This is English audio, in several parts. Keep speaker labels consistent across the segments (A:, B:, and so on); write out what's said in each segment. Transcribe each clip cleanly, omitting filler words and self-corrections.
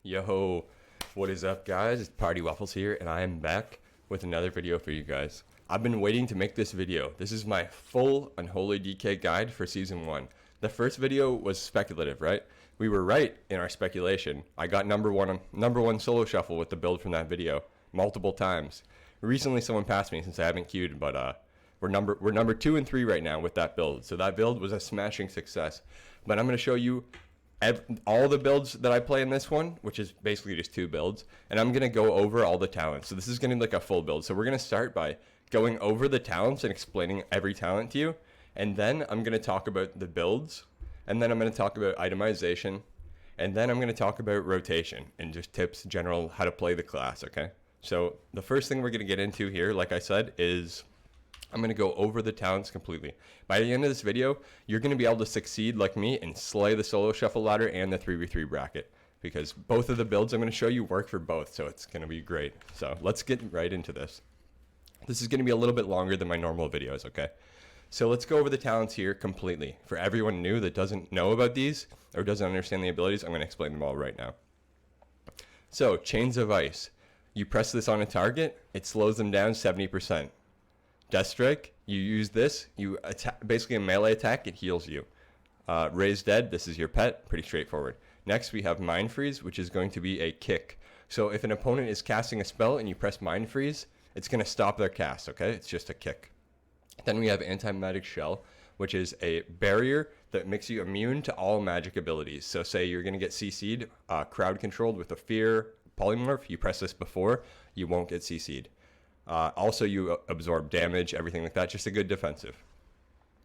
A: Yo, what is up, guys? It's Partywaffles here, and I am back with another video for you guys. I've been waiting to make this video. This is my full Unholy DK guide for Season 1. The first video was speculative, right? We were right in our speculation. I got number one solo shuffle with the build from that video multiple times. Recently, someone passed me since I haven't queued, but we're number 2 and 3 right now with that build. So that build was a smashing success. But I'm going to show you all the builds that I play in this one, which is basically just 2 builds, and I'm going to go over all the talents. So this is going to be like a full build. So we're going to start by going over the talents and explaining every talent to you, and then I'm going to talk about the builds, and then I'm going to talk about itemization, and then I'm going to talk about rotation and just tips general how to play the class, okay? So the first thing we're going to get into here, like I said, is I'm going to go over the talents completely. By the end of this video, you're going to be able to succeed like me and slay the solo shuffle ladder and the 3v3 bracket, because both of the builds I'm going to show you work for both, so it's going to be great. So let's get right into this. This is going to be a little bit longer than my normal videos, okay? So let's go over the talents here completely. For everyone new that doesn't know about these or doesn't understand the abilities, I'm going to explain them all right now. So, Chains of Ice. You press this on a target, it slows them down 70%. Death Strike, you use this, you attack, basically a melee attack, it heals you. Raise Dead, this is your pet, pretty straightforward. Next we have Mind Freeze, which is going to be a kick. So if an opponent is casting a spell and you press Mind Freeze, it's going to stop their cast, okay? It's just a kick. Then we have Anti-Magic Shell, which is a barrier that makes you immune to all magic abilities. So say you're going to get CC'd, crowd controlled with a Fear Polymorph, you press this before, you won't get CC'd. Also, you absorb damage, everything like that, just a good defensive.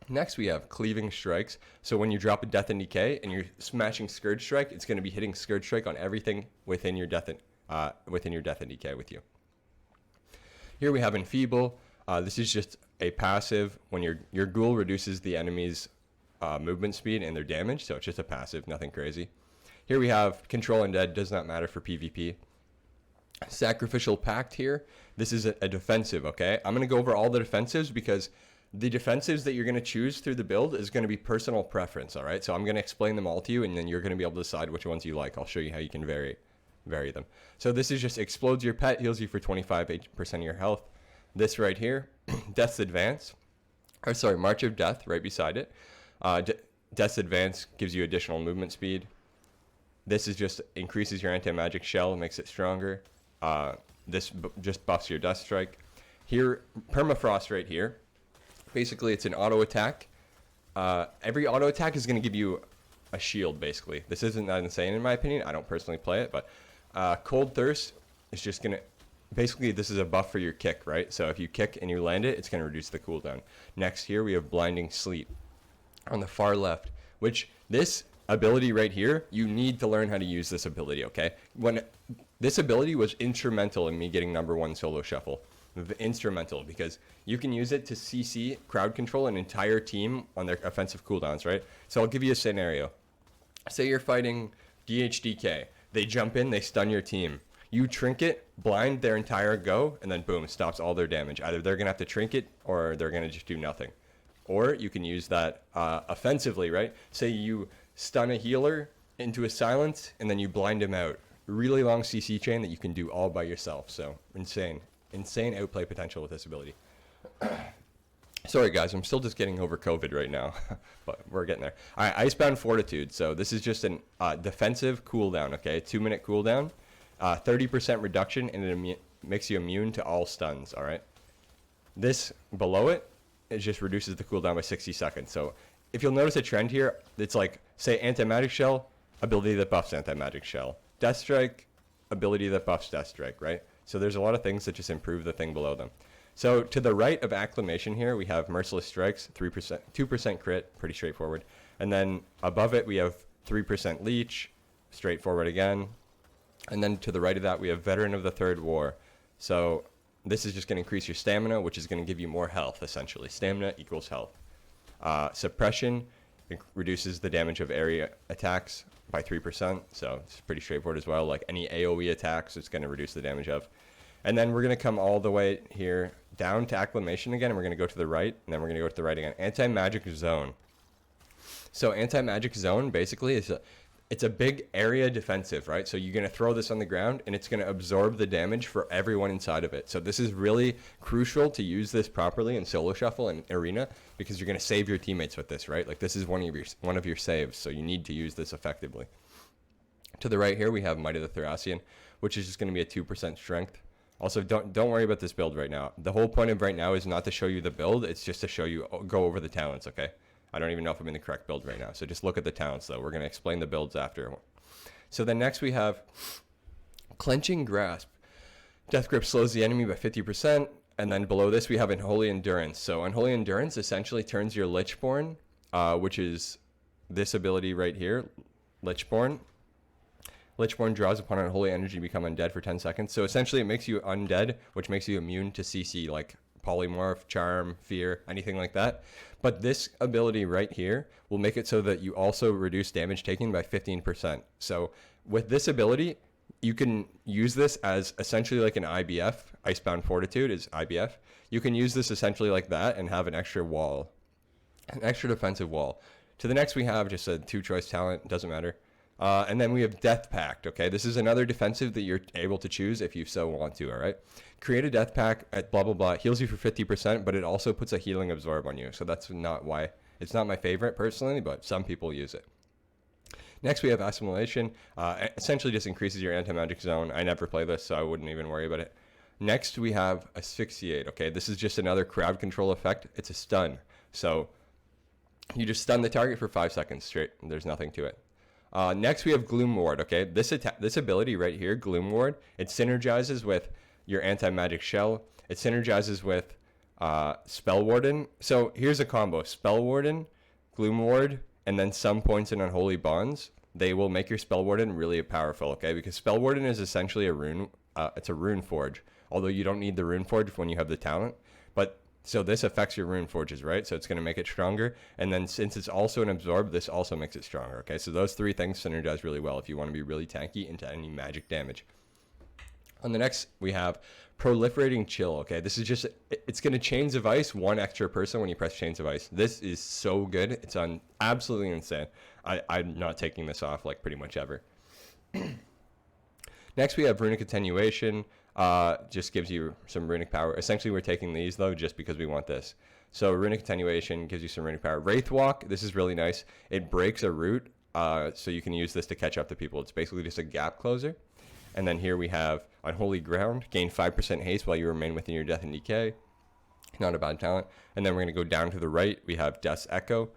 A: Next, we have Cleaving Strikes. So when you drop a Death and Decay and you're smashing Scourge Strike, it's going to be hitting Scourge Strike on everything within your Death and Decay with you. Here we have Enfeeble. This is just a passive. When your ghoul reduces the enemy's movement speed and their damage, so it's just a passive, nothing crazy. Here we have Control Undead, does not matter for PvP. Sacrificial Pact here. This is a defensive, okay? I'm going to go over all the defensives because the defensives that you're going to choose through the build is going to be personal preference, all right? So I'm going to explain them all to you, and then you're going to be able to decide which ones you like. I'll show you how you can vary them. So this is just explodes your pet, heals you for 25% of your health. This right here, Death's Advance, or sorry, March of Death right beside it. Death's Advance gives you additional movement speed. This is just increases your anti-magic shell, makes it stronger. This just buffs your Death Strike. Here, Permafrost right here. Basically, it's an auto attack. Every auto attack is going to give you a shield, basically. This isn't that insane in my opinion. I don't personally play it, but Cold Thirst is just going to... Basically, this is a buff for your kick, right? So if you kick and you land it, it's going to reduce the cooldown. Next here, we have Blinding Sleep on the far left, which this ability right here, you need to learn how to use this ability, okay? This ability was instrumental in me getting number 1 solo shuffle. Instrumental, because you can use it to CC, crowd control an entire team on their offensive cooldowns, right? So I'll give you a scenario. Say you're fighting DHDK. They jump in, they stun your team. You trinket, blind their entire go, and then boom, stops all their damage. Either they're going to have to trinket, or they're going to just do nothing. Or you can use that offensively, right? Say you stun a healer into a silence, and then you blind him out. Really long CC chain that you can do all by yourself. So insane outplay potential with this ability. Sorry guys, I'm still just getting over COVID right now, but we're getting there. All right, Icebound Fortitude. So this is just an defensive cooldown, okay? 2-minute cooldown, 30% reduction, and it makes you immune to all stuns, all right? This below it just reduces the cooldown by 60 seconds. So if you'll notice a trend here, it's like, say, Anti-Magic Shell, ability that buffs Anti-Magic Shell. Death Strike, ability that buffs Death Strike, right? So there's a lot of things that just improve the thing below them. So to the right of Acclamation here, we have Merciless Strikes, 3%, 2% crit, pretty straightforward. And then above it, we have 3% Leech, straightforward again. And then to the right of that, we have Veteran of the Third War. So this is just going to increase your stamina, which is going to give you more health, essentially. Stamina equals health. Suppression reduces the damage of area attacks by 3%, so it's pretty straightforward as well. Like any AoE attacks, it's going to reduce the damage of. And then we're going to come all the way here down to Acclamation again, and we're going to go to the right, and then we're going to go to the right again. Anti-Magic Zone. So Anti-Magic Zone basically is it's a big area defensive, right? So you're going to throw this on the ground and it's going to absorb the damage for everyone inside of it. So this is really crucial to use this properly in solo shuffle and arena, because you're going to save your teammates with this, right? Like this is one of your saves, so you need to use this effectively. To the right here, we have Might of the Thracian, which is just going to be a 2% strength. Also, don't worry about this build right now. The whole point of right now is not to show you the build, it's just to show you, go over the talents, okay? I don't even know if I'm in the correct build right now, so just look at the talents though. We're going to explain the builds after. So then next we have Clenching Grasp. Death Grip slows the enemy by 50%, and then below this we have Unholy Endurance. So Unholy Endurance essentially turns your Lichborn, which is this ability right here, Lichborn. Lichborn draws upon unholy energy, become undead for 10 seconds. So essentially it makes you undead, which makes you immune to CC, like polymorph, charm, fear, anything like that. But this ability right here will make it so that you also reduce damage taken by 15%. So with this ability, you can use this as essentially like an IBF. Icebound Fortitude is IBF. You can use this essentially like that and have an extra wall, an extra defensive wall. To the next we have just a 2-choice talent, doesn't matter. And then we have Death Pact, okay? This is another defensive that you're able to choose if you so want to, all right? Create a Death Pact at blah, blah, blah. It heals you for 50%, but it also puts a healing absorb on you. So that's not why. It's not my favorite personally, but some people use it. Next, we have Assimilation. Essentially just increases your anti-magic zone. I never play this, so I wouldn't even worry about it. Next, we have Asphyxiate, okay? This is just another crowd control effect. It's a stun. So you just stun the target for 5 seconds straight. There's nothing to it. Next, we have Gloom Ward, okay? This ability right here, Gloom Ward, it synergizes with your anti-magic shell. It synergizes with Spell Warden. So here's a combo. Spell Warden, Gloom Ward, and then some points in Unholy Bonds. They will make your Spell Warden really powerful, okay? Because Spell Warden is essentially a rune. It's a rune forge. Although you don't need the rune forge when you have the talent. But so this affects your rune forges, right? So it's going to make it stronger. And then since it's also an absorb, this also makes it stronger, okay? So those three things synergize really well if you want to be really tanky into any magic damage. On the next, we have Proliferating Chill, okay? This is just, it's going to Chains of Ice one extra person when you press Chains of Ice. This is so good. It's absolutely insane. I'm not taking this off like pretty much ever. Next, we have Runic Attenuation. Just gives you some runic power. Essentially, we're taking these, though, just because we want this. So Runic Attenuation gives you some runic power. Wraith Walk, this is really nice. It breaks a root, so you can use this to catch up to people. It's basically just a gap closer. And then here we have Unholy Ground. Gain 5% haste while you remain within your Death and Decay. Not a bad talent. And then we're going to go down to the right. We have Death's Echo,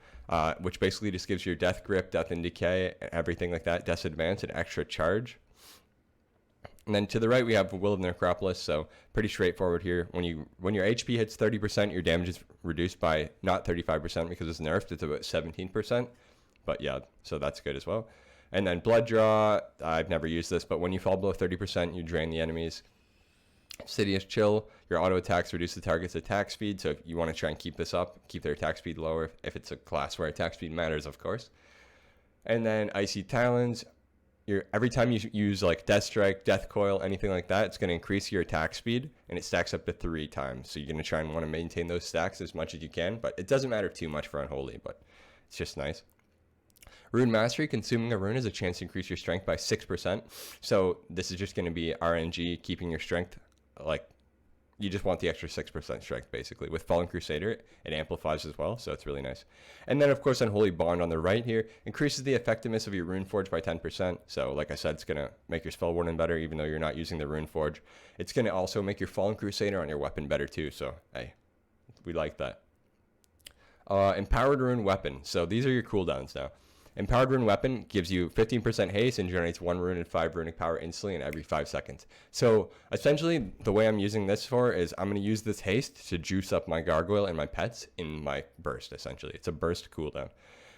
A: which basically just gives your Death Grip, Death and Decay, everything like that. Death's Advance, an extra charge. And then to the right, we have Will of Necropolis, so pretty straightforward here. When your HP hits 30%, your damage is reduced by not 35% because it's nerfed. It's about 17%. But yeah, so that's good as well. And then Blood Draw, I've never used this, but when you fall below 30%, you drain the enemies. Sidious Chill, your auto attacks reduce the target's attack speed, so if you want to try and keep this up, keep their attack speed lower, if it's a class where attack speed matters, of course. And then Icy Talons. Every time you use like Death Strike, Death Coil, anything like that, it's going to increase your attack speed, and it stacks up to 3 times. So you're going to try and want to maintain those stacks as much as you can, but it doesn't matter too much for Unholy, but it's just nice. Rune Mastery, consuming a rune is a chance to increase your strength by 6%. So this is just going to be RNG, keeping your strength, like, you just want the extra 6% strength, basically. With Fallen Crusader, it amplifies as well, so it's really nice. And then, of course, Unholy Bond on the right here increases the effectiveness of your Rune Forge by 10%. So, like I said, it's going to make your Spell Warden better, even though you're not using the Rune Forge. It's going to also make your Fallen Crusader on your weapon better, too. So, hey, we like that. Empowered Rune Weapon. So, these are your cooldowns now. Empowered Rune Weapon gives you 15% haste and generates 1 rune and 5 runic power instantly in every 5 seconds. So essentially, the way I'm using this for is I'm going to use this haste to juice up my gargoyle and my pets in my burst, essentially. It's a burst cooldown.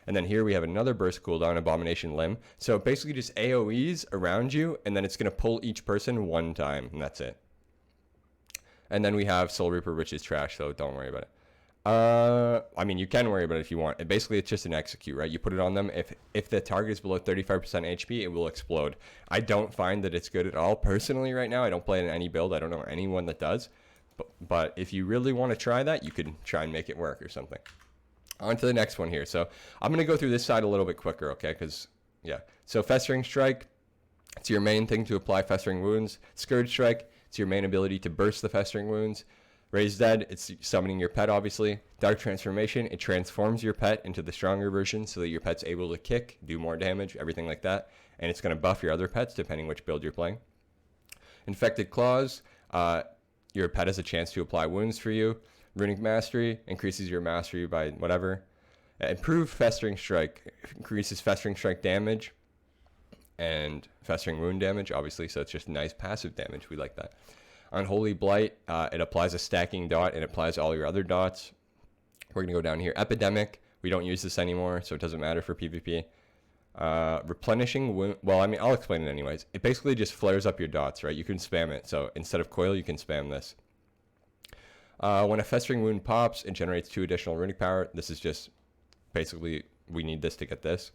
A: And then here we have another burst cooldown, Abomination Limb. So basically just AoEs around you, and then it's going to pull each person 1 time, and that's it. And then we have Soul Reaper, which is trash, so don't worry about it. I mean, you can worry about it if you want. Basically, it's just an execute, right? You put it on them. If the target is below 35% HP, it will explode. I don't find that it's good at all personally right now. I don't play it in any build. I don't know anyone that does. But if you really want to try that, you could try and make it work or something. On to the next one here. So I'm going to go through this side a little bit quicker, okay? Because Yeah. So Festering Strike, it's your main thing to apply Festering Wounds. Scourge Strike, it's your main ability to burst the Festering Wounds. Raise Dead, it's summoning your pet, obviously. Dark Transformation, it transforms your pet into the stronger version so that your pet's able to kick, do more damage, everything like that. And it's going to buff your other pets depending which build you're playing. Infected Claws, your pet has a chance to apply wounds for you. Runic Mastery, increases your mastery by whatever. Improved Festering Strike, increases Festering Strike damage and Festering Wound damage, obviously, so it's just nice passive damage. We like that. Unholy Blight, it applies a stacking dot and applies all your other dots. We're going to go down here. Epidemic, we don't use this anymore, so it doesn't matter for PvP. Replenishing wound, well, I mean, I'll explain it anyways. It basically just flares up your dots, right? You can spam it, so instead of coil, you can spam this. When a Festering Wound pops, it generates 2 additional runic power. This is just, basically, we need this to get this.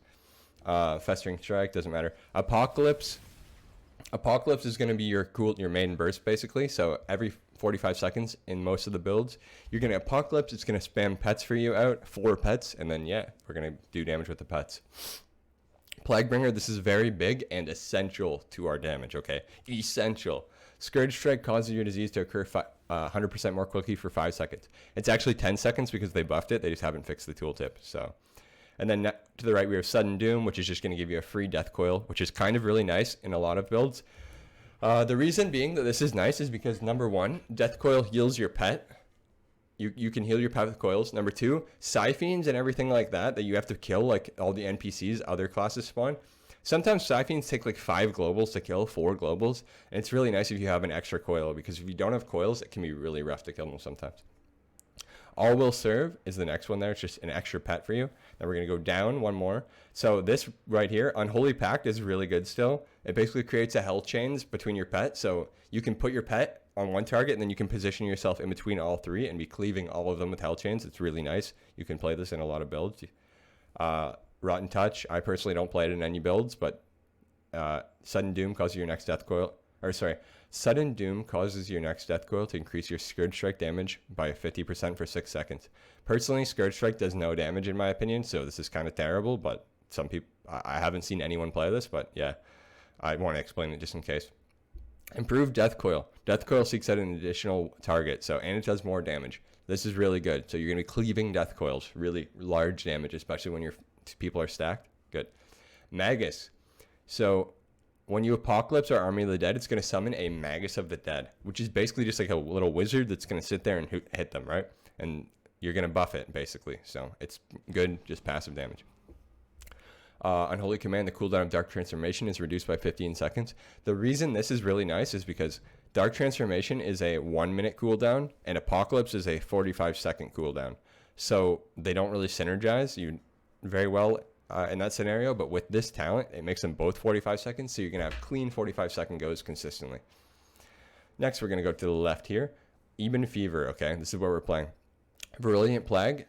A: Festering Strike, doesn't matter. Apocalypse is going to be your main burst, basically. So every 45 seconds in most of the builds, you're going to Apocalypse. It's going to spam pets for you out, 4 pets, and then, yeah, we're going to do damage with the pets. Plaguebringer, this is very big and essential to our damage, okay? Essential. Scourge Strike causes your disease to occur 100% more quickly for 5 seconds. It's actually 10 seconds because they buffed it. They just haven't fixed the tooltip, so... And then to the right, we have Sudden Doom, which is just going to give you a free Death Coil, which is kind of really nice in a lot of builds. The reason being that this is nice is because, number 1, Death Coil heals your pet. You can heal your pet with coils. Number 2, Psi-Fiends and everything like that you have to kill, like all the NPCs, other classes spawn. Sometimes Psi-Fiends take like 5 globals to kill, 4 globals. And it's really nice if you have an extra coil, because if you don't have coils, it can be really rough to kill them sometimes. All Will Serve is the next one there. It's just an extra pet for you. Then we're going to go down one more. So this right here, Unholy Pact, is really good still. It basically creates a health chains between your pet. So you can put your pet on one target, and then you can position yourself in between all 3 and be cleaving all of them with health chains. It's really nice. You can play this in a lot of builds. Rotten Touch, I personally don't play it in any builds, but Sudden Doom causes your next Death Coil. Sudden Doom causes your next Death Coil to increase your Scourge Strike damage by 50% for 6 seconds. Personally, Scourge Strike does no damage in my opinion, so this is kind of terrible, but some people, I haven't seen anyone play this, but yeah, I want to explain it just in case. Improved Death Coil. Death Coil seeks out an additional target, and it does more damage. This is really good. So you're going to be cleaving Death Coils, really large damage, especially when your people are stacked. Good. Magus. So when you Apocalypse or Army of the Dead, it's going to summon a Magus of the Dead, which is basically just like a little wizard that's going to sit there and hit them, right? And you're going to buff it, basically. So it's good, just passive damage. Unholy Command, the cooldown of Dark Transformation is reduced by 15 seconds. The reason this is really nice is because Dark Transformation is a 1-minute cooldown, and Apocalypse is a 45-second cooldown. So they don't really synergize you very well in that scenario, but with this talent, it makes them both 45 seconds, so you're going to have clean 45-second goes consistently. Next, we're going to go to the left here. Even Fever, okay? This is where we're playing. Virulent Plague.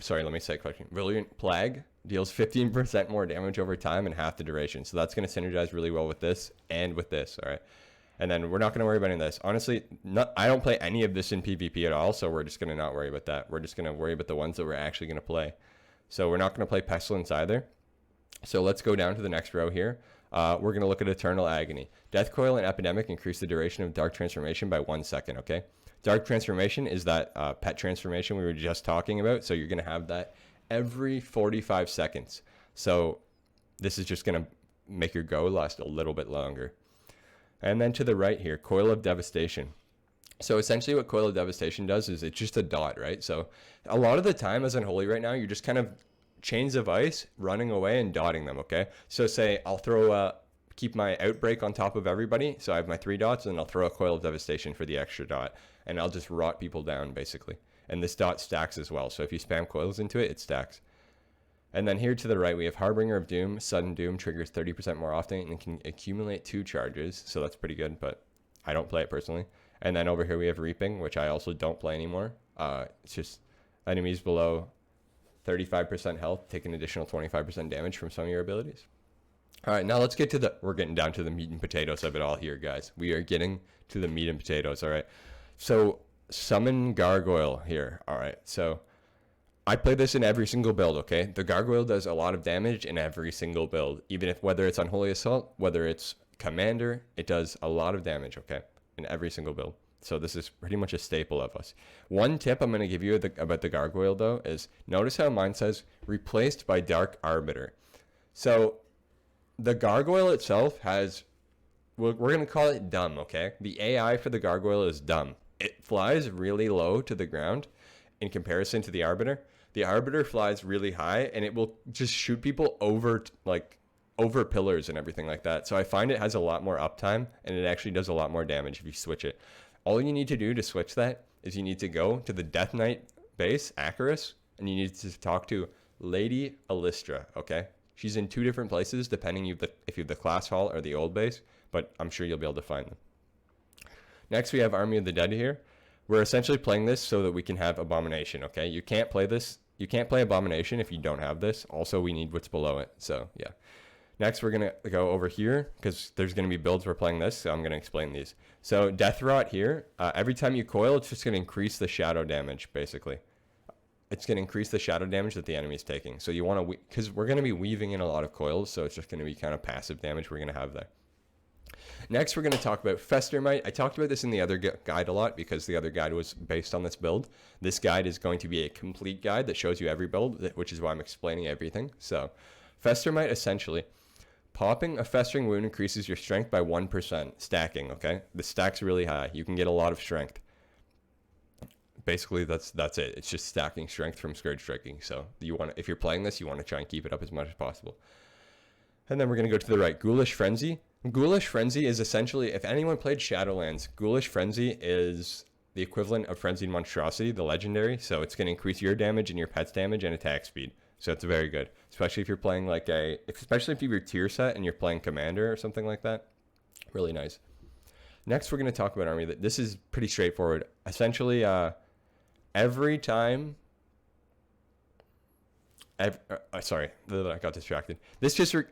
A: Let me say it correctly. Virulent Plague deals 15% more damage over time and half the duration. So that's going to synergize really well with this and with this, all right? And then we're not going to worry about any of this. Honestly, I don't play any of this in PvP at all, so we're just going to not worry about that. We're just going to worry about the ones that we're actually going to play. So we're not going to play Pestilence either. So let's go down to the next row here. We're going to look at Eternal Agony. Death Coil and Epidemic increase the duration of Dark Transformation by 1 second, okay? Dark Transformation is that pet transformation we were just talking about. So you're going to have that every 45 seconds. So this is just going to make your go last a little bit longer. And then to the right here, Coil of Devastation. So essentially what Coil of Devastation does is it's just a dot, right? So a lot of the time as Unholy right now, you're just kind of chains of ice running away and dotting them, okay? So say I'll throw keep my Outbreak on top of everybody. So I have my 3 dots, and I'll throw a Coil of Devastation for the extra dot. And I'll just rot people down, basically. And this dot stacks as well. So if you spam coils into it, it stacks. And then here to the right, we have Harbinger of Doom. Sudden Doom triggers 30% more often and can accumulate 2 charges. So that's pretty good, but I don't play it personally. And then over here we have Reaping, which I also don't play anymore. It's just enemies below 35% health take an additional 25% damage from some of your abilities. All right, now let's get to we're getting down to the meat and potatoes of it all here, guys. We are getting to the meat and potatoes, all right? So Summon Gargoyle here, all right? So I play this in every single build, okay? The Gargoyle does a lot of damage in every single build, even if whether it's Unholy Assault, whether it's Commander, it does a lot of damage, okay? In every single build. So this is pretty much a staple of us. One tip I'm going to give you about the Gargoyle, though, is notice how mine says replaced by Dark Arbiter. So the Gargoyle itself has, we're going to call it dumb, okay? The AI for the Gargoyle is dumb. It flies really low to the ground in comparison to the Arbiter. The Arbiter flies really high, and it will just shoot people over pillars and everything like that. So I find it has a lot more uptime, and it actually does a lot more damage if you switch it. All you need to do to switch that is you need to go to the Death Knight base, Acarus, and you need to talk to Lady Alistra, okay? She's in 2 different places, depending if you have the class hall or the old base, but I'm sure you'll be able to find them. Next, we have Army of the Dead here. We're essentially playing this so that we can have Abomination, okay? You can't play this. You can't play Abomination if you don't have this. Also, we need what's below it, so yeah. Next, we're going to go over here because there's going to be builds we're playing this, so I'm going to explain these. So Death Rot here, every time you coil, it's just going to increase the shadow damage, basically. It's going to increase the shadow damage that the enemy is taking. So you want to, because we're going to be weaving in a lot of coils, so it's just going to be kind of passive damage we're going to have there. Next, we're going to talk about Festermite. I talked about this in the other guide a lot because the other guide was based on this build. This guide is going to be a complete guide that shows you every build, which is why I'm explaining everything. So Festermite, essentially, popping a Festering Wound increases your strength by 1%, stacking, okay? The stack's really high. You can get a lot of strength. Basically, that's it. It's just stacking strength from Scourge Striking. So if you're playing this, you want to try and keep it up as much as possible. And then we're going to go to the right. Ghoulish Frenzy. Ghoulish Frenzy is essentially, if anyone played Shadowlands, Ghoulish Frenzy is the equivalent of Frenzied Monstrosity, the legendary. So it's going to increase your damage and your pet's damage and attack speed. So it's very good, especially if you're playing especially if you're tier set and you're playing Commander or something like that. Really nice. Next, we're going to talk about Army. This is pretty straightforward. Essentially, every time... sorry, I got distracted.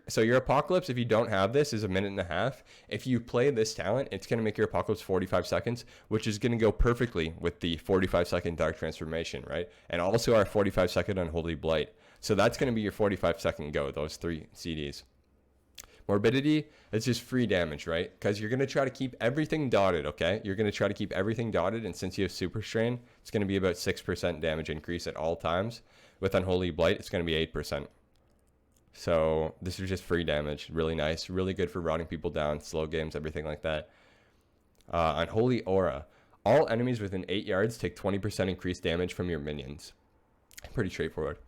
A: So your Apocalypse, if you don't have this, is 1.5 minutes. If you play this talent, it's going to make your Apocalypse 45 seconds, which is going to go perfectly with the 45-second Dark Transformation, right? And also our 45-second Unholy Blight. So that's going to be your 45-second go, those 3 CDs. Morbidity, it's just free damage, right? Because you're going to try to keep everything dotted, okay? You're going to try to keep everything dotted, and since you have Super Strain, it's going to be about 6% damage increase at all times. With Unholy Blight, it's going to be 8%. So this is just free damage. Really nice. Really good for rotting people down, slow games, everything like that. Unholy Aura. All enemies within 8 yards take 20% increased damage from your minions. Pretty straightforward.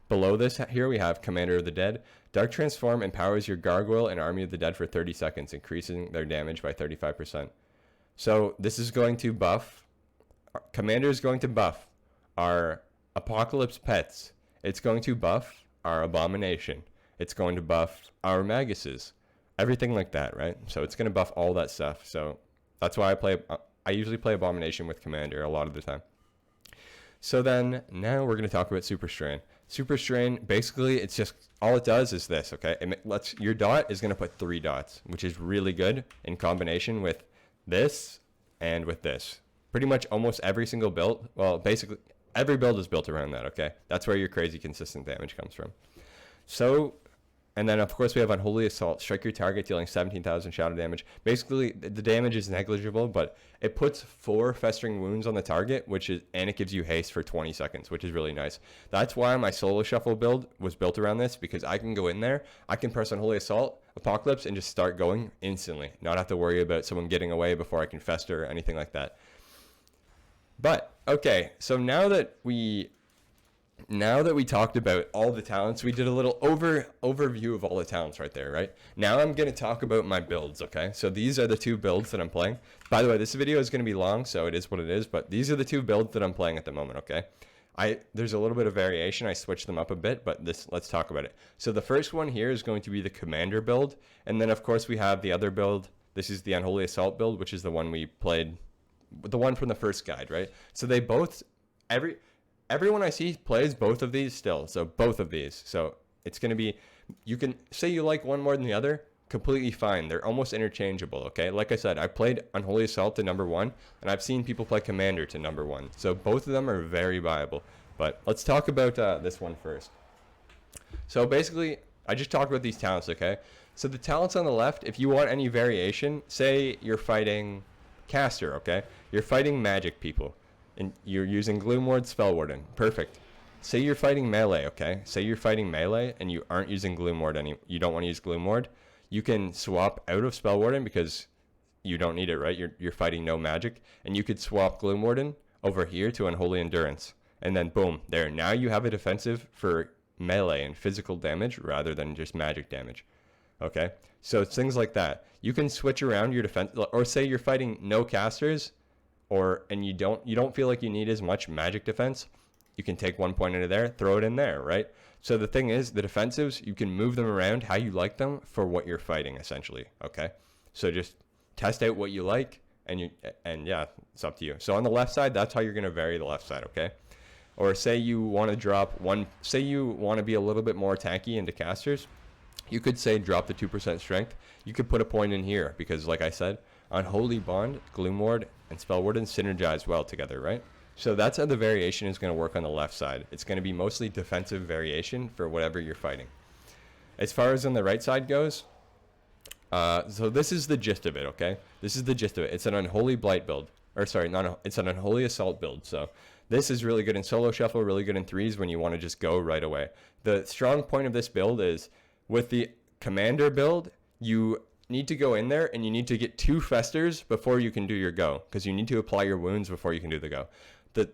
A: Below this here we have Commander of the Dead. Dark Transform empowers your Gargoyle and Army of the Dead for 30 seconds, increasing their damage by 35%. So this is going to buff. Commander is going to buff our Apocalypse pets. It's going to buff our Abomination. It's going to buff our Maguses. Everything like that, right? So it's going to buff all that stuff. So that's why I usually play Abomination with Commander a lot of the time. So then now we're going to talk about Super Strain. Super Strain, basically, it's just, all it does is this, okay? Your dot is going to put 3 dots, which is really good in combination with this and with this. Pretty much almost every single build, well, basically, every build is built around that, okay? That's where your crazy consistent damage comes from. So, and then of course we have Unholy Assault. Strike your target, dealing 17,000 shadow damage. Basically, the damage is negligible, but it puts 4 Festering Wounds on the target, and it gives you haste for 20 seconds, which is really nice. That's why my Solo Shuffle build was built around this, because I can go in there, I can press Unholy Assault, Apocalypse, and just start going instantly. Not have to worry about someone getting away before I can fester or anything like that. But, okay, so now that we talked about all the talents, we did a little overview of all the talents right there, right? Now I'm going to talk about my builds, okay? So these are the 2 builds that I'm playing. By the way, this video is going to be long, so it is what it is, but these are the 2 builds that I'm playing at the moment, okay? There's a little bit of variation. I switched them up a bit, but let's talk about it. So the first one here is going to be the Commander build, and then of course we have the other build. This is the Unholy Assault build, which is the one we played, the one from the first guide, right? So they both, everyone I see plays both of these still. So both of these. So it's going to be, you can say you like one more than the other, completely fine. They're almost interchangeable, okay? Like I said, I played Unholy Assault to #1, and I've seen people play Commander to #1. So both of them are very viable. But let's talk about this one first. So basically, I just talked about these talents, okay? So the talents on the left, if you want any variation, say you're fighting caster, okay? You're fighting magic people, and you're using Gloomward, Spellwarden. Perfect. Say you're fighting melee, okay? Say you're fighting melee and you aren't using Gloomward you don't want to use Gloomward. You can swap out of Spellwarden because you don't need it, right? You're fighting no magic, and you could swap Gloomwarden over here to Unholy Endurance, and then boom, there. Now you have a defensive for melee and physical damage rather than just magic damage. Okay, so it's things like that. You can switch around your defense, or say you're fighting no casters, and you don't feel like you need as much magic defense. You can take 1 point into there, throw it in there, right? So the thing is, the defensives, you can move them around how you like them for what you're fighting, essentially. Okay, so just test out what you like, and yeah, it's up to you. So on the left side, that's how you're gonna vary the left side, okay? Or say you want to drop say you want to be a little bit more tanky into casters, you could say drop the 2% strength. You could put a point in here because, like I said, Unholy Bond, Gloomward, and Spellwarden synergize well together, right? So that's how the variation is going to work on the left side. It's going to be mostly defensive variation for whatever you're fighting. As far as on the right side goes, so this is the gist of it, okay? This is the gist of it. It's an Unholy Blight build. Or sorry, it's an Unholy Assault build. So this is really good in solo shuffle, really good in threes when you want to just go right away. The strong point of this build is with the commander build, you need to go in there and you need to get 2 festers before you can do your go, because you need to apply your wounds before you can do the go.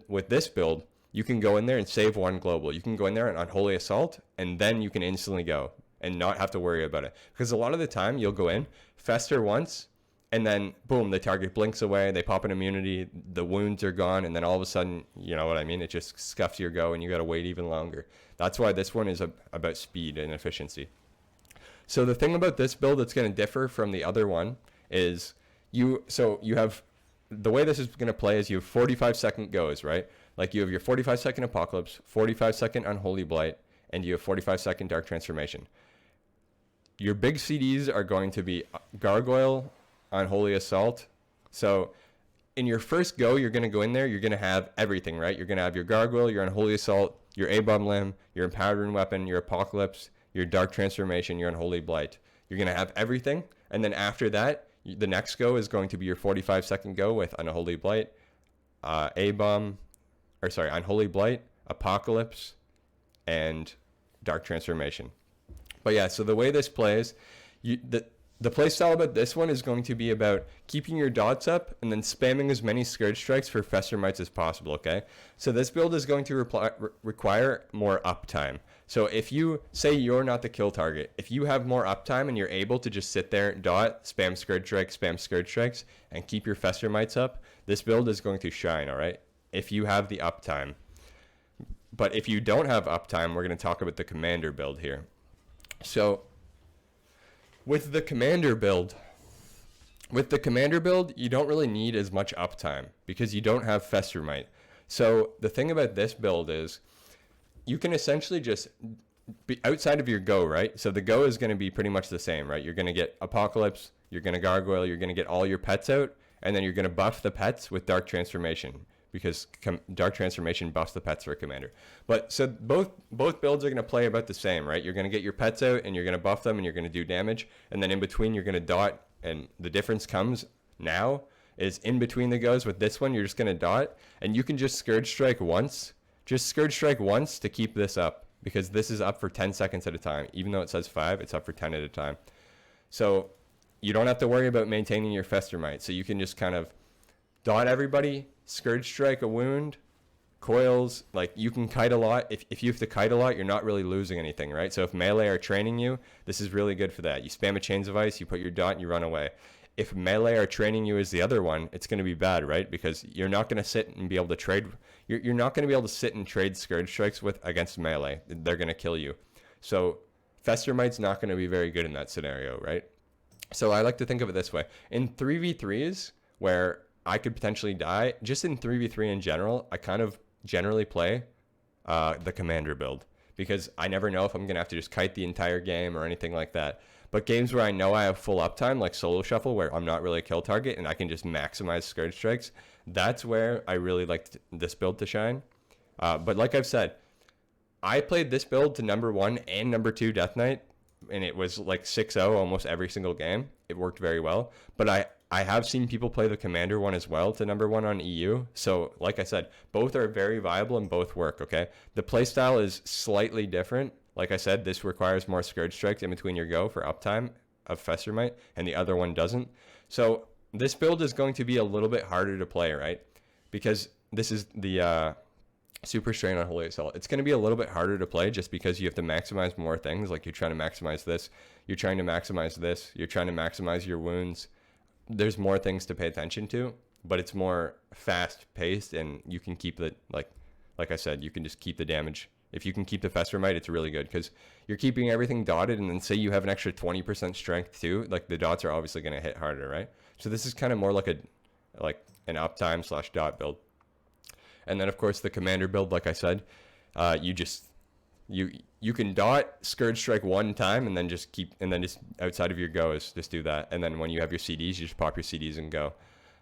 A: With this build, you can go in there and save 1 global. You can go in there and Unholy Assault, and then you can instantly go and not have to worry about it. Because a lot of the time, you'll go in, fester once, and then boom, the target blinks away, they pop an immunity, the wounds are gone, and then all of a sudden, you know what I mean? It just scuffs your go and you got to wait even longer. That's why this one is about speed and efficiency. So the thing about this build that's going to differ from the other one is you have, the way this is going to play is you have 45-second goes, right? Like you have your 45-second Apocalypse, 45-second Unholy Blight, and you have 45-second Dark Transformation. Your big CDs are going to be Gargoyle, Unholy Assault. So in your first go, you're going to go in there, you're going to have everything, right? You're going to have your Gargoyle, your Unholy Assault, your A-Bomb Limb, your Empowered Rune Weapon, your Apocalypse, your Dark Transformation, your Unholy Blight. You're going to have everything. And then after that, the next go is going to be your 45-second go with Unholy Blight, Unholy Blight, Apocalypse, and Dark Transformation. But yeah, so the way this plays, the playstyle about this one is going to be about keeping your dots up and then spamming as many Scourge Strikes for Fester Mites as possible, okay? So this build is going to require more uptime. So if you say you're not the kill target, if you have more uptime and you're able to just sit there, dot, spam Scourge Strikes, and keep your Fester Mites up, this build is going to shine, all right? If you have the uptime. But if you don't have uptime, we're going to talk about the commander build here. So with the commander build, you don't really need as much uptime because you don't have Fester Mite. So the thing about this build is you can essentially just be outside of your go, right? So the go is going to be pretty much the same, right? You're going to get Apocalypse, you're going to Gargoyle, you're going to get all your pets out, and then you're going to buff the pets with Dark Transformation because Dark Transformation buffs the pets for a commander. But so both builds are going to play about the same, right? You're going to get your pets out and you're going to buff them and you're going to do damage, and then in between you're going to dot, and the difference comes now is in between the goes. With this one, you're just going to dot, and you can just Scourge Strike once. Just Scourge Strike once to keep this up, because this is up for 10 seconds at a time. Even though it says 5, it's up for 10 at a time. So you don't have to worry about maintaining your Fester Mite. So you can just kind of dot everybody, Scourge Strike a wound, coils. Like you can kite a lot. If you have to kite a lot, you're not really losing anything, right? So if melee are training you, this is really good for that. You spam a Chains of Ice, you put your dot, and you run away. If melee are training you as the other one, it's going to be bad, right? Because you're not going to sit and be able to trade. You're not going to be able to sit and trade Scourge Strikes against melee. They're going to kill you. So Fester Mite's not going to be very good in that scenario, right? So I like to think of it this way. In 3v3s, where I could potentially die, just in 3v3 in general, I kind of generally play the commander build, because I never know if I'm going to have to just kite the entire game or anything like that. But games where I know I have full uptime, like solo shuffle, where I'm not really a kill target and I can just maximize Scourge Strikes, that's where I really like this build to shine. But like I've said, I played this build to number 1 and number 2 Death Knight, and it was like 6-0 almost every single game. It worked very well. But I have seen people play the Commander one as well to number 1 on EU. So like I said, both are very viable and both work, okay? The playstyle is slightly different. Like I said, this requires more Scourge Strikes in between your go for uptime of Festermite, and the other one doesn't. So this build is going to be a little bit harder to play, right? Because this is the Super Strain on Holy Assault. It's going to be a little bit harder to play just because you have to maximize more things. Like you're trying to maximize this, you're trying to maximize this, you're trying to maximize your wounds. There's more things to pay attention to, but it's more fast paced, and you can keep the, like I said, you can just keep the damage. If you can keep the Festermite, it's really good because you're keeping everything dotted, and then say you have an extra 20% strength too, like the dots are obviously going to hit harder, right? So this is kind of more like an uptime / dot build. And then of course the Commander build, like I said, you can dot Scourge Strike one time and then just outside of your go is just do that. And then when you have your CDs, you just pop your CDs and go.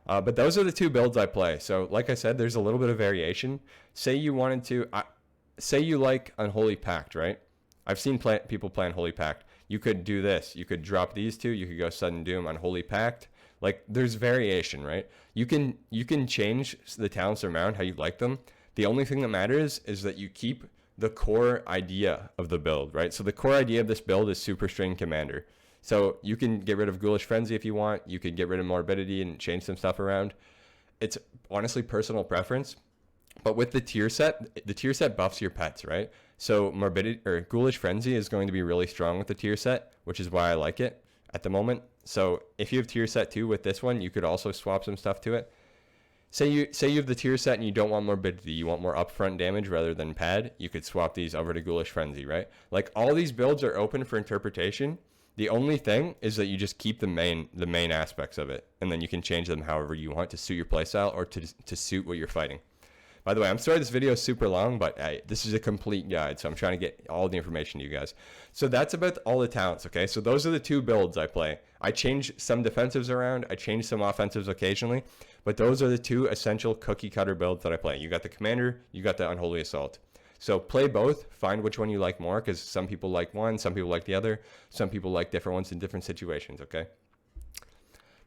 A: But those are the two builds I play. So like I said, there's a little bit of variation. Say you wanted to, say you like Unholy Pact, right? I've seen people play Unholy Pact. You could do this. You could drop these two. You could go Sudden Doom, Unholy Pact. Like there's variation, right? You can change the talents around how you like them. The only thing that matters is that you keep the core idea of the build, right? So the core idea of this build is Super Strain Commander. So you can get rid of Ghoulish Frenzy if you want. You could get rid of Morbidity and change some stuff around. It's honestly personal preference. But with the tier set buffs your pets, right? So Morbidity or Ghoulish Frenzy is going to be really strong with the tier set, which is why I like it at the moment. So if you have tier set 2 with this one, you could also swap some stuff to it. Say you have the tier set and you don't want Morbidity, you want more upfront damage rather than pad, you could swap these over to Ghoulish Frenzy, right? Like all these builds are open for interpretation. The only thing is that you just keep the main aspects of it, and then you can change them however you want to suit your playstyle or to suit what you're fighting. By the way, I'm sorry this video is super long, but this is a complete guide, so I'm trying to get all the information to you guys. So that's about all the talents, okay? So those are the two builds I play. I change some defensives around, I change some offensives occasionally, but those are the two essential cookie cutter builds that I play. You got the Commander, you got the Unholy Assault. So play both, find which one you like more, because some people like one, some people like the other, some people like different ones in different situations, okay?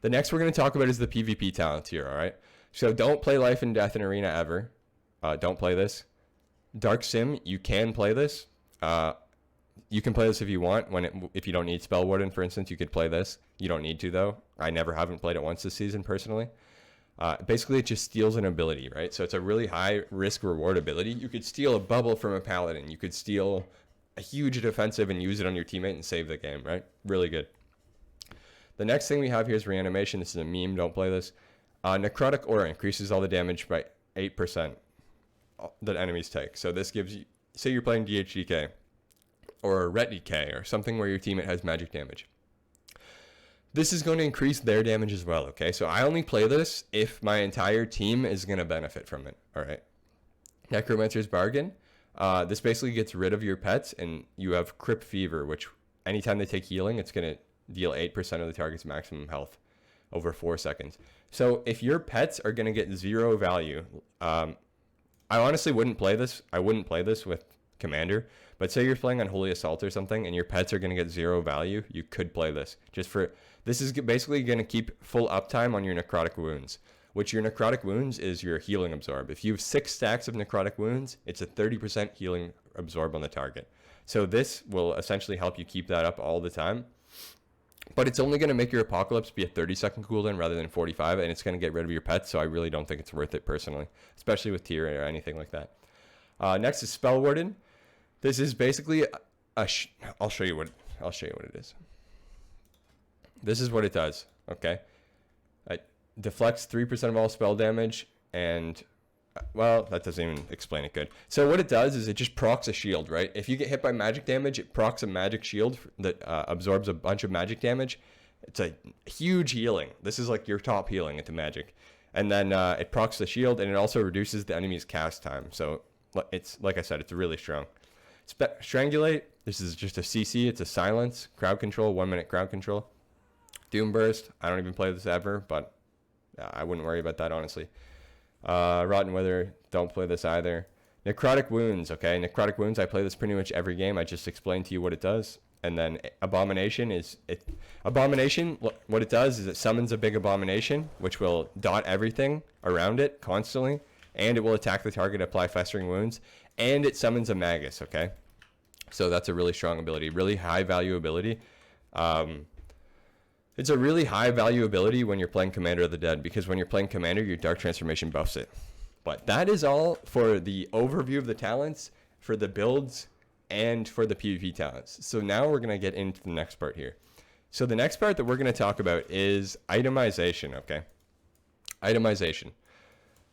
A: The next we're going to talk about is the PvP talent here, all right? So don't play Life and Death in Arena ever. Don't play this. Dark Sim, you can play this. You can play this if you want. If you don't need Spell Warden, for instance, you could play this. You don't need to, though. I haven't played it once this season, personally. Basically, it just steals an ability, right? So it's a really high risk-reward ability. You could steal a bubble from a Paladin. You could steal a huge defensive and use it on your teammate and save the game, right? Really good. The next thing we have here is Reanimation. This is a meme. Don't play this. Necrotic Aura increases all the damage by 8% that enemies take. So this gives you, say you're playing DHDK or Ret DK or something where your teammate has magic damage. This is going to increase their damage as well, okay? So I only play this if my entire team is going to benefit from it, all right? Necromancer's Bargain. This basically gets rid of your pets, and you have Crypt Fever, which anytime they take healing, it's going to deal 8% of the target's maximum health over 4 seconds. So if your pets are going to get 0 value, I honestly wouldn't play this. I wouldn't play this with Commander, but say you're playing Unholy Assault or something and your pets are going to get 0 value, you could play this. This is basically going to keep full uptime on your Necrotic Wounds, which your Necrotic Wounds is your healing absorb. If you have 6 stacks of Necrotic Wounds, it's a 30% healing absorb on the target. So this will essentially help you keep that up all the time. But it's only going to make your Apocalypse be a 30-second cooldown rather than 45, and it's going to get rid of your pets, so I really don't think it's worth it personally, especially with tier or anything like that. Next is Spell Warden. This is basically I'll show you what it is. This is what it does, okay? It deflects 3% of all spell damage, and well, that doesn't even explain it good. So what it does is it just procs a shield, right? If you get hit by magic damage, it procs a magic shield that absorbs a bunch of magic damage. It's a huge healing. This is like your top healing into magic. And then it procs the shield, and it also reduces the enemy's cast time. So it's, like I said, it's really strong. Strangulate, this is just a CC. It's a silence. Crowd control, 1 minute crowd control. Doom Burst, I don't even play this ever, but I wouldn't worry about that, honestly. Rotten Wither, don't play this either. Necrotic Wounds, okay? Necrotic Wounds, I play this pretty much every game. I just explained to you what it does. And then Abomination Abomination, what it does is it summons a big abomination, which will dot everything around it constantly, and it will attack the target, apply Festering Wounds, and it summons a Magus, okay? So that's a really strong ability, really high value ability. It's a really high value ability when you're playing Commander of the Dead, because when you're playing Commander, your Dark Transformation buffs it. But that is all for the overview of the talents, for the builds, and for the PvP talents. So now we're going to get into the next part here. So the next part that we're going to talk about is itemization, okay? Itemization.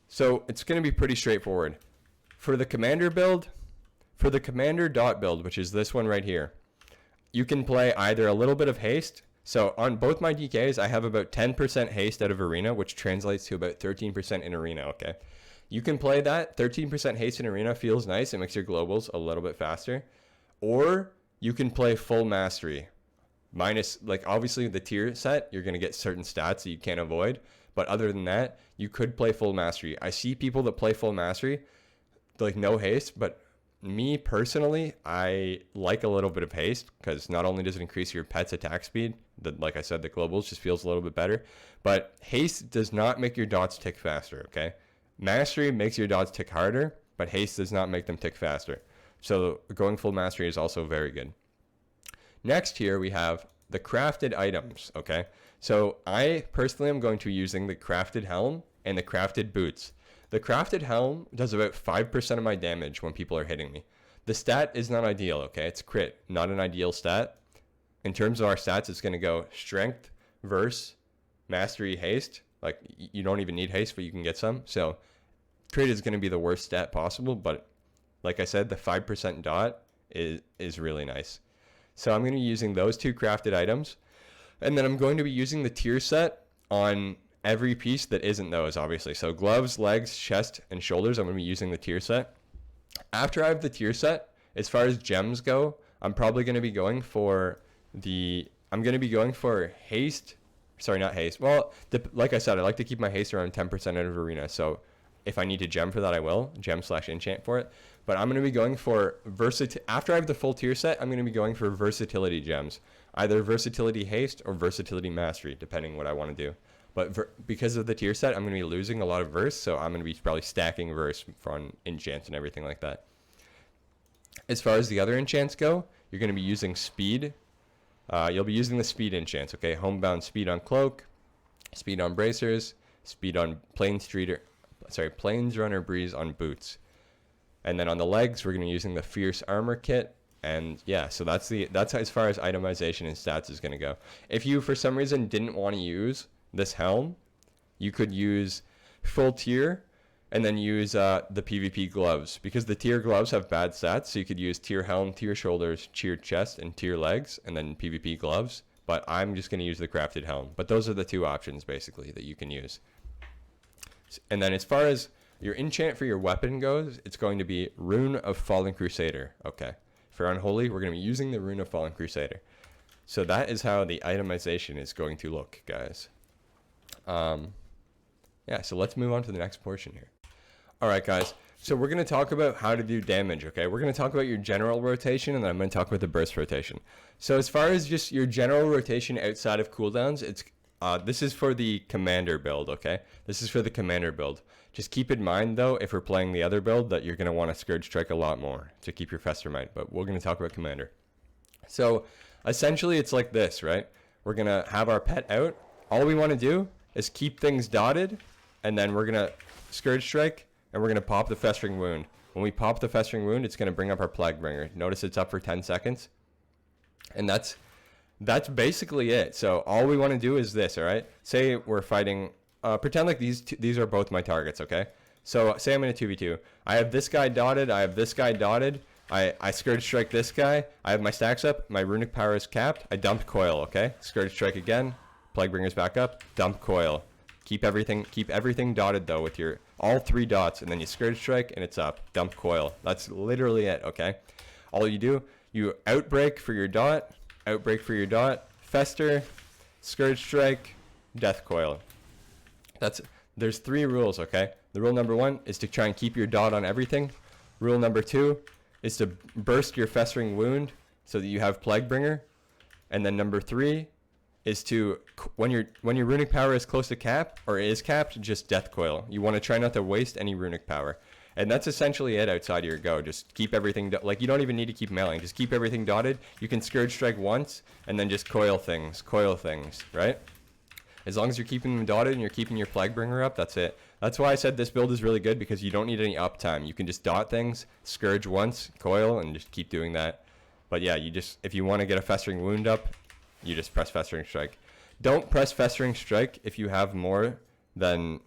A: So it's going to be pretty straightforward. For the Commander build, for the Commander dot build, which is this one right here, you can play either a little bit of haste. So on both my DKs, I have about 10% haste out of Arena, which translates to about 13% in Arena, okay? You can play that. 13% haste in Arena feels nice. It makes your globals a little bit faster. Or you can play full mastery. Minus, like, obviously the tier set, you're going to get certain stats that you can't avoid. But other than that, you could play full mastery. I see people that play full mastery, like no haste. But me personally, I like a little bit of haste, because not only does it increase your pet's attack speed, like I said, the globals just feels a little bit better. But haste does not make your dots tick faster, okay? Mastery makes your dots tick harder, but haste does not make them tick faster. So going full mastery is also very good. Next here we have the crafted items, okay? So I personally am going to be using the crafted helm and the crafted boots. The crafted helm does about 5% of my damage when people are hitting me. The stat is not ideal, okay? It's crit, not an ideal stat. In terms of our stats, it's going to go strength, verse, mastery, haste. Like, you don't even need haste, but you can get some. So crit is going to be the worst stat possible, but like I said, the 5% dot is really nice. So I'm going to be using those two crafted items, and then I'm going to be using the tier set on every piece that isn't those, obviously. So gloves, legs, chest, and shoulders, I'm going to be using the tier set. After I have the tier set, as far as gems go, I'm probably going to be going for haste. Sorry, not haste. Well, like I said, I like to keep my haste around 10% out of Arena. So if I need to gem for that, I will. Gem/enchant for it. But I'm going to be going for after I have the full tier set, I'm going to be going for versatility gems. Either versatility haste or versatility mastery, depending what I want to do. But because of the tier set, I'm going to be losing a lot of verse. So I'm going to be probably stacking verse from enchants and everything like that. As far as the other enchants go, you're going to be using speed. You'll be using the speed enchants, okay? Homebound speed on cloak, speed on bracers, speed on planesrunner breeze on boots. And then on the legs, we're going to be using the fierce armor kit. And yeah, so that's as far as itemization and stats is going to go. If you for some reason didn't want to use this helm, you could use full tier and then use the PvP gloves, because the tier gloves have bad stats. So you could use tier helm, tier shoulders, tier chest, and tier legs, and then PvP gloves. But I'm just going to use the crafted helm. But those are the two options basically that you can use. And then as far as your enchant for your weapon goes, it's going to be Rune of Fallen Crusader. Okay. For Unholy, we're going to be using the Rune of Fallen Crusader. So that is how the itemization is going to look, guys. Yeah, so let's move on to the next portion here. All right, guys. So we're going to talk about how to do damage, okay? We're going to talk about your general rotation, and then I'm going to talk about the burst rotation. So as far as just your general rotation outside of cooldowns, this is for the commander build, okay? This is for the commander build. Just keep in mind, though, if we're playing the other build, that you're going to want to Scourge Strike a lot more to keep your Fester Might, but we're going to talk about commander. So essentially, it's like this, right? We're going to have our pet out. All we want to do is keep things dotted, and then we're going to Scourge Strike, and we're going to pop the Festering Wound. When we pop the Festering Wound, it's going to bring up our Plaguebringer. Notice it's up for 10 seconds. And that's basically it. So all we want to do is this, all right? Say we're fighting, pretend like these are both my targets, okay? So say I'm in a 2v2. I have this guy dotted, I have this guy dotted. I Scourge Strike this guy. I have my stacks up, my runic power is capped. I dumped Coil, okay? Scourge Strike again, Plaguebringer's back up, dump Coil. Keep everything dotted though with your all 3 dots, and then you Scourge Strike and it's up. Dump Coil. That's literally it, okay? All you do, you outbreak for your dot, Fester, Scourge Strike, Death Coil. There's 3 rules, okay? The rule number 1 is to try and keep your dot on everything. Rule number 2 is to burst your Festering Wound so that you have Plaguebringer. And then number 3 is to, when your runic power is close to cap or is capped, just Death Coil. You want to try not to waste any runic power. And that's essentially it outside of your go. Just keep everything, like you don't even need to keep mailing. Just keep everything dotted. You can Scourge Strike once and then just coil things, right? As long as you're keeping them dotted and you're keeping your Plaguebringer up, that's it. That's why I said this build is really good, because you don't need any uptime. You can just dot things, Scourge once, coil, and just keep doing that. But yeah, if you want to get a Festering Wound up, you just press Festering Strike. Don't press Festering Strike if you have more than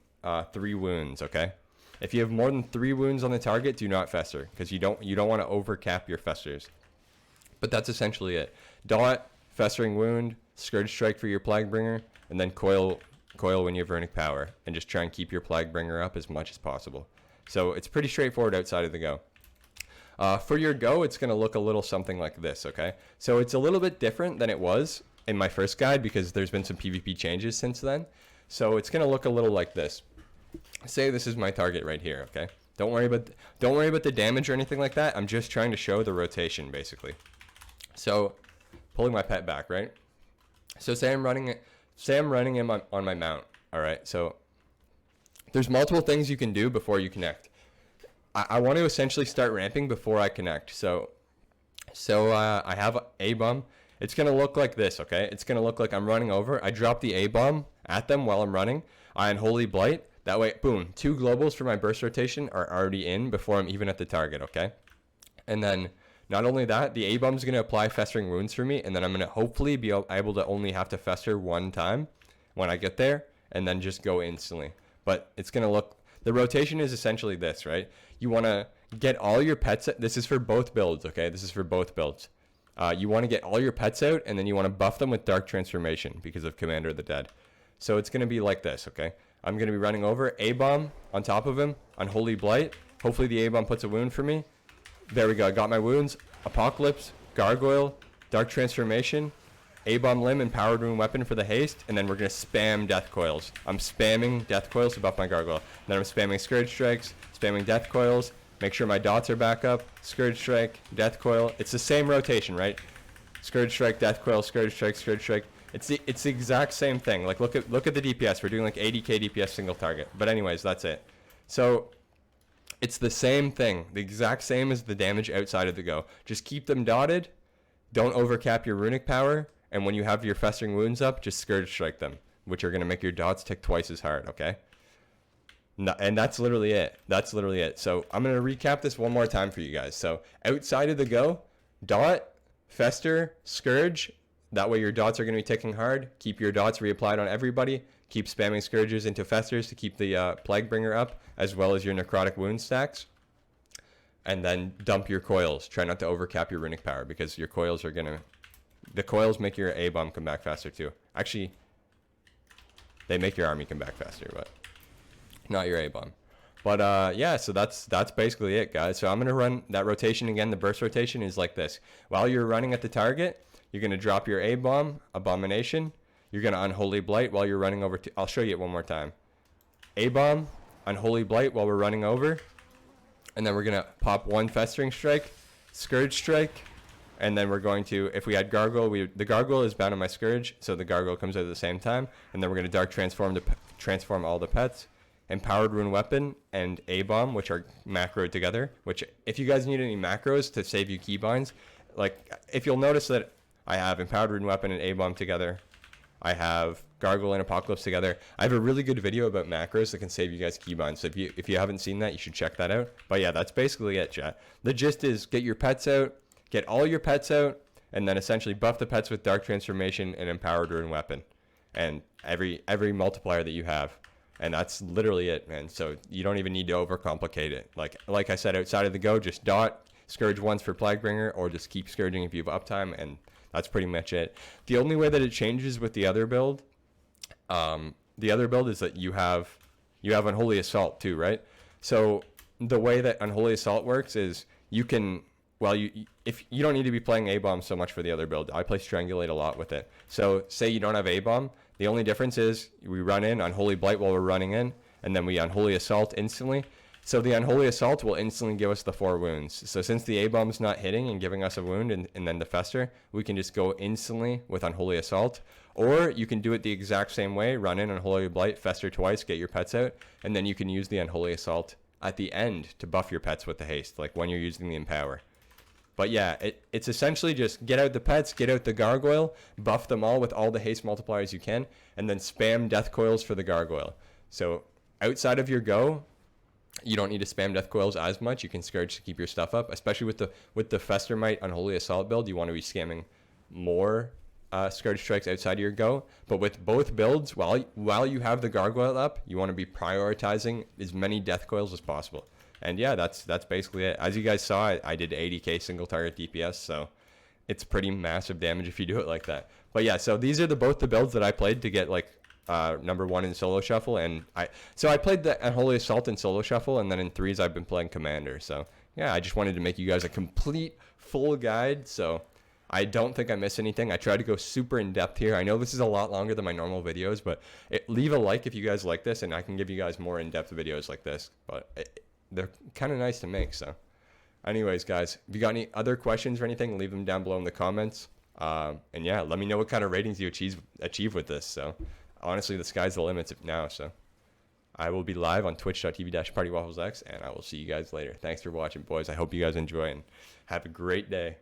A: 3 wounds, okay? If you have more than 3 wounds on the target, do not Fester, because you don't want to overcap your Festers. But that's essentially it. Dot, Festering Wound, Scourge Strike for your Plaguebringer, and then coil when you have runic power, and just try and keep your Plaguebringer up as much as possible. So it's pretty straightforward outside of the go. For your go, it's going to look a little something like this, okay? So it's a little bit different than it was in my first guide, because there's been some PvP changes since then. So it's going to look a little like this. Say this is my target right here, okay? Don't worry about the damage or anything like that. I'm just trying to show the rotation, basically. So pulling my pet back, right? So say I'm running him on my mount, all right? So there's multiple things you can do before you connect. I want to essentially start ramping before I connect. So I have A-bomb. It's going to look like this, okay? It's going to look like I'm running over. I drop the A-bomb at them while I'm running. I Unholy Blight. That way, boom, 2 globals for my burst rotation are already in before I'm even at the target, okay? And then not only that, the A-bomb is going to apply Festering Wounds for me, and then I'm going to hopefully be able to only have to Fester 1 time when I get there, and then just go instantly. But it's going to look... The rotation is essentially this, right? You want to get all your pets... This is for both builds, okay? This is for both builds. You want to get all your pets out, and then you want to buff them with Dark Transformation because of Commander of the Dead. So it's going to be like this, okay? I'm going to be running over, A-bomb on top of him, Unholy Blight. Hopefully the A-bomb puts a wound for me. There we go, I got my wounds. Apocalypse, Gargoyle, Dark Transformation, A-bomb Limb, and Powered Rune Weapon for the haste, and then we're going to spam Death Coils. I'm spamming Death Coils to buff my Gargoyle. Then I'm spamming Scourge Strikes, spamming Death Coils, make sure my dots are back up, Scourge Strike, Death Coil. It's the same rotation, right? Scourge Strike, Death Coil, Scourge Strike, Scourge Strike. It's the exact same thing. Like look at the DPS. We're doing like 80k DPS single target. But anyways, that's it. So it's the same thing. The exact same as the damage outside of the go. Just keep them dotted. Don't overcap your runic power. And when you have your Festering Wounds up, just Scourge Strike them, which are going to make your dots tick twice as hard, okay? And that's literally it. That's literally it. So I'm going to recap this one more time for you guys. So outside of the go, dot, Fester, Scourge. That way your dots are going to be ticking hard. Keep your dots reapplied on everybody. Keep spamming Scourges into Festers to keep the Plaguebringer up, as well as your Necrotic Wound stacks. And then dump your coils. Try not to overcap your runic power, because your coils are going to... The coils make your A-bomb come back faster too. Actually, they make your army come back faster, but not your A-bomb. But yeah, so that's basically it, guys. So I'm going to run that rotation again. The burst rotation is like this. While you're running at the target, you're going to drop your A-bomb, Abomination. You're going to Unholy Blight while you're running over to... I'll show you it one more time. A-bomb, Unholy Blight while we're running over. And then we're going to pop 1 Festering Strike, Scourge Strike. And then we're going to, if we had Gargoyle, the Gargoyle is bound on my Scourge, so the Gargoyle comes out at the same time. And then we're going to Dark Transform to transform all the pets. Empowered Rune Weapon and A-bomb, which are macroed together. Which, if you guys need any macros to save you keybinds, like, if you'll notice that I have Empowered Rune Weapon and A-bomb together. I have Gargoyle and Apocalypse together. I have a really good video about macros that can save you guys keybinds. So if you haven't seen that, you should check that out. But yeah, that's basically it, chat. The gist is get your pets out, get all your pets out, and then essentially buff the pets with Dark Transformation and Empowered Rune Weapon. And every multiplier that you have. And that's literally it, man. So you don't even need to overcomplicate it. Like I said, outside of the go, just dot, Scourge once for Plaguebringer, or just keep Scourging if you have uptime, and that's pretty much it. The only way that it changes with the other build, is that you have Unholy Assault too, right? So the way that Unholy Assault works is you can, if you don't need to be playing A-bomb so much for the other build. I play Strangulate a lot with it. So say you don't have A-bomb, the only difference is we run in Unholy Blight while we're running in, and then we Unholy Assault instantly. So the Unholy Assault will instantly give us the 4 wounds. So since the A-bomb's not hitting and giving us a wound and then the Fester, we can just go instantly with Unholy Assault. Or you can do it the exact same way, run in Unholy Blight, Fester twice, get your pets out, and then you can use the Unholy Assault at the end to buff your pets with the haste, like when you're using the Empower. But yeah, it's essentially just get out the pets, get out the Gargoyle, buff them all with all the haste multipliers you can, and then spam Death Coils for the Gargoyle. So outside of your go, you don't need to spam Death Coils as much. You can Scourge to keep your stuff up, especially with the Fester Might Unholy Assault build. You want to be scamming more Scourge Strikes outside of your go. But with both builds, while you have the Gargoyle up, you want to be prioritizing as many Death Coils as possible. And yeah, that's basically it. As you guys saw, I did 80k single target DPS, so it's pretty massive damage if you do it like that. But yeah, so these are both the builds that I played to get like number 1 in solo shuffle, and I played the Unholy Assault in solo shuffle, and then in 3s I've been playing Commander. So yeah, I just wanted to make you guys a complete full guide, so I don't think I missed anything. I tried to go super in depth here. I know this is a lot longer than my normal videos, but leave a like if you guys like this, and I can give you guys more in-depth videos like this. But they're kind of nice to make. So anyways, guys, if you got any other questions or anything, leave them down below in the comments. And yeah, let me know what kind of ratings you achieve with this. So honestly, the sky's the limit now. So I will be live on twitch.tv/PartyWafflesX, and I will see you guys later. Thanks for watching, boys. I hope you guys enjoy, and have a great day.